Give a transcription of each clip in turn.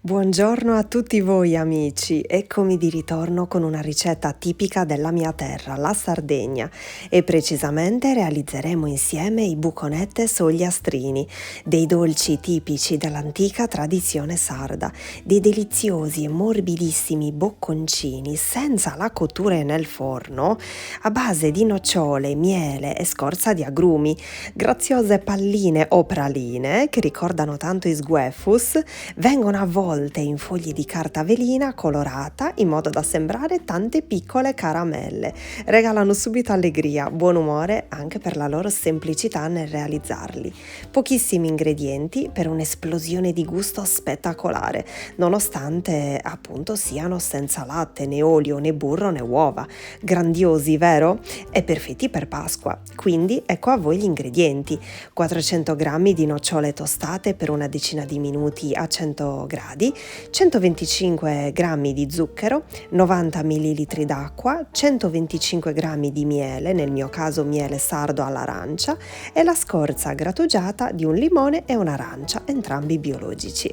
Buongiorno a tutti voi amici, eccomi di ritorno con una ricetta tipica della mia terra, la Sardegna, e precisamente realizzeremo insieme i buconettes o gli astrini, dei dolci tipici dell'antica tradizione sarda, dei deliziosi e morbidissimi bocconcini senza la cottura nel forno, a base di nocciole, miele e scorza di agrumi, graziose palline o praline che ricordano tanto i sgueffus, vengono avvolte in fogli di carta velina colorata in modo da sembrare tante piccole caramelle. Regalano subito allegria, buon umore anche per la loro semplicità nel realizzarli. Pochissimi ingredienti per un'esplosione di gusto spettacolare, nonostante appunto siano senza latte, né olio, né burro, né uova. Grandiosi, vero? E perfetti per Pasqua. Quindi ecco a voi gli ingredienti: 400 g di nocciole tostate per una decina di minuti a 100 gradi, 125 g di zucchero, 90 ml d'acqua, 125 g di miele, nel mio caso miele sardo all'arancia, e la scorza grattugiata di un limone e un'arancia, entrambi biologici.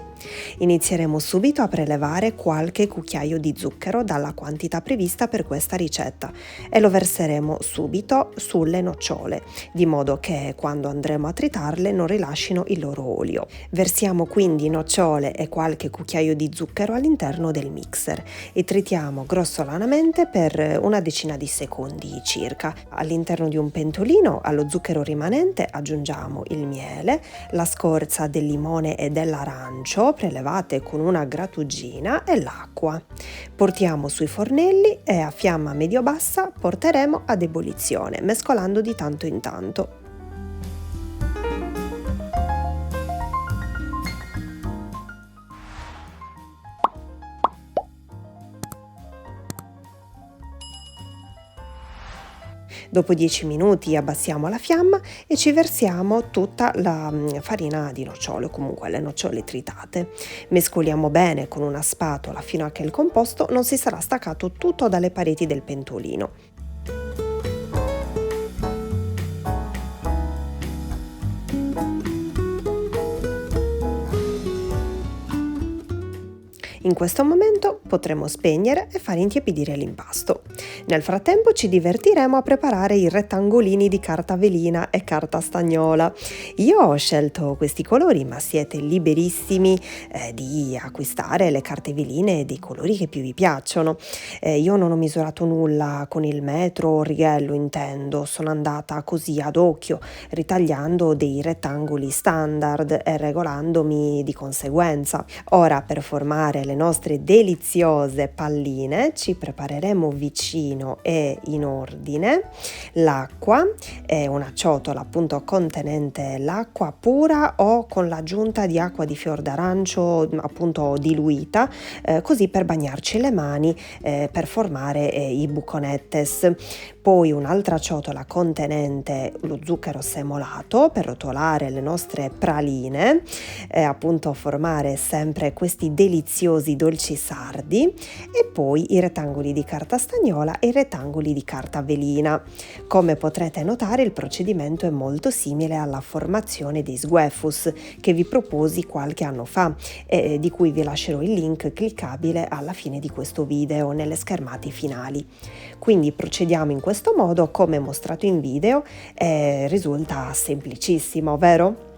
Inizieremo subito a prelevare qualche cucchiaio di zucchero dalla quantità prevista per questa ricetta e lo verseremo subito sulle nocciole, di modo che quando andremo a tritarle non rilascino il loro olio. Versiamo quindi nocciole e qualche cucchiaio di zucchero all'interno del mixer e tritiamo grossolanamente per una decina di secondi circa. All'interno di un pentolino allo zucchero rimanente aggiungiamo il miele, la scorza del limone e dell'arancio prelevate con una grattugina e l'acqua. Portiamo sui fornelli e a fiamma medio-bassa porteremo ad ebollizione, mescolando di tanto in tanto. Dopo 10 minuti abbassiamo la fiamma e ci versiamo tutta la farina di nocciole, o comunque le nocciole tritate. Mescoliamo bene con una spatola fino a che il composto non si sarà staccato tutto dalle pareti del pentolino. In questo momento potremo spegnere e fare intiepidire l'impasto. Nel frattempo ci divertiremo a preparare i rettangolini di carta velina e carta stagnola. Io ho scelto questi colori, ma siete liberissimi di acquistare le carte veline dei colori che più vi piacciono. Io non ho misurato nulla con il metro o righello, intendo, sono andata così ad occhio, ritagliando dei rettangoli standard e regolandomi di conseguenza. Ora, per formare le nostre deliziose palline ci prepareremo vicino e in ordine l'acqua, è una ciotola appunto contenente l'acqua pura o con l'aggiunta di acqua di fior d'arancio appunto diluita, così per bagnarci le mani per formare i buconettes. Poi un'altra ciotola contenente lo zucchero semolato per rotolare le nostre praline, appunto formare sempre questi deliziosi dolci sardi, e poi i rettangoli di carta stagnola e i rettangoli di carta velina. Come potrete notare, il procedimento è molto simile alla formazione dei sgueffus che vi proposi qualche anno fa e di cui vi lascerò il link cliccabile alla fine di questo video nelle schermate finali. Quindi procediamo in questo modo come mostrato in video e risulta semplicissimo, vero?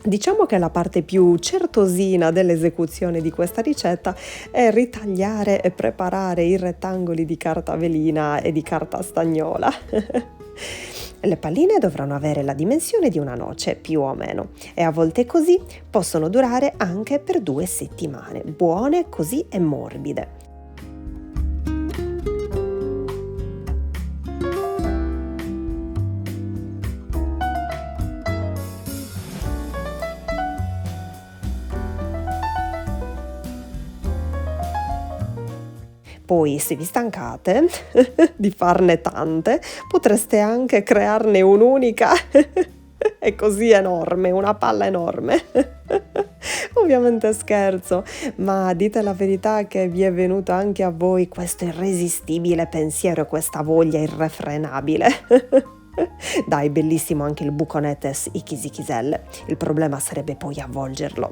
Diciamo che la parte più certosina dell'esecuzione di questa ricetta è ritagliare e preparare i rettangoli di carta velina e di carta stagnola. Le palline dovranno avere la dimensione di una noce, più o meno, e a volte così possono durare anche per 2 settimane, buone così e morbide. Poi, se vi stancate di farne tante, potreste anche crearne un'unica e così enorme, una palla enorme. Ovviamente scherzo, ma dite la verità che vi è venuto anche a voi questo irresistibile pensiero, questa voglia irrefrenabile. Dai, bellissimo anche il buconettes Ikisi Kiselle, il problema sarebbe poi avvolgerlo.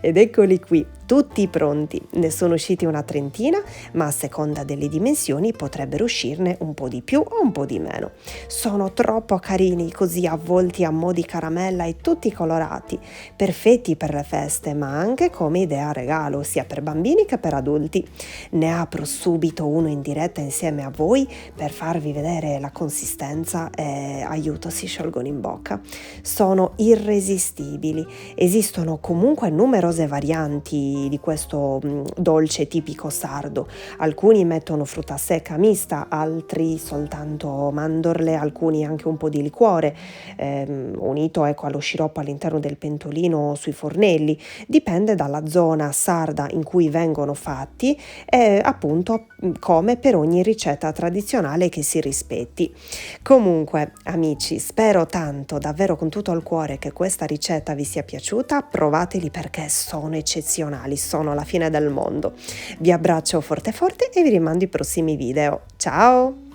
Ed eccoli qui, tutti pronti. Ne sono usciti una trentina, ma a seconda delle dimensioni potrebbero uscirne un po' di più o un po' di meno. Sono troppo carini così avvolti a mo' di caramella e tutti colorati, perfetti per le feste, ma anche come idea regalo, sia per bambini che per adulti. Ne apro subito uno in diretta insieme a voi per farvi vedere la consistenza e aiuto, si sciolgono in bocca. Sono irresistibili. Esistono comunque numerose varianti di questo dolce tipico sardo. Alcuni mettono frutta secca mista, altri soltanto mandorle, alcuni anche un po' di liquore, unito ecco allo sciroppo all'interno del pentolino o sui fornelli. Dipende dalla zona sarda in cui vengono fatti e appunto come per ogni ricetta tradizionale che si rispetti. Comunque, amici, spero tanto, davvero con tutto il cuore, che questa ricetta vi sia piaciuta. Provateli perché sono eccezionali, sono la fine del mondo. Vi abbraccio forte forte e vi rimando i prossimi video. Ciao!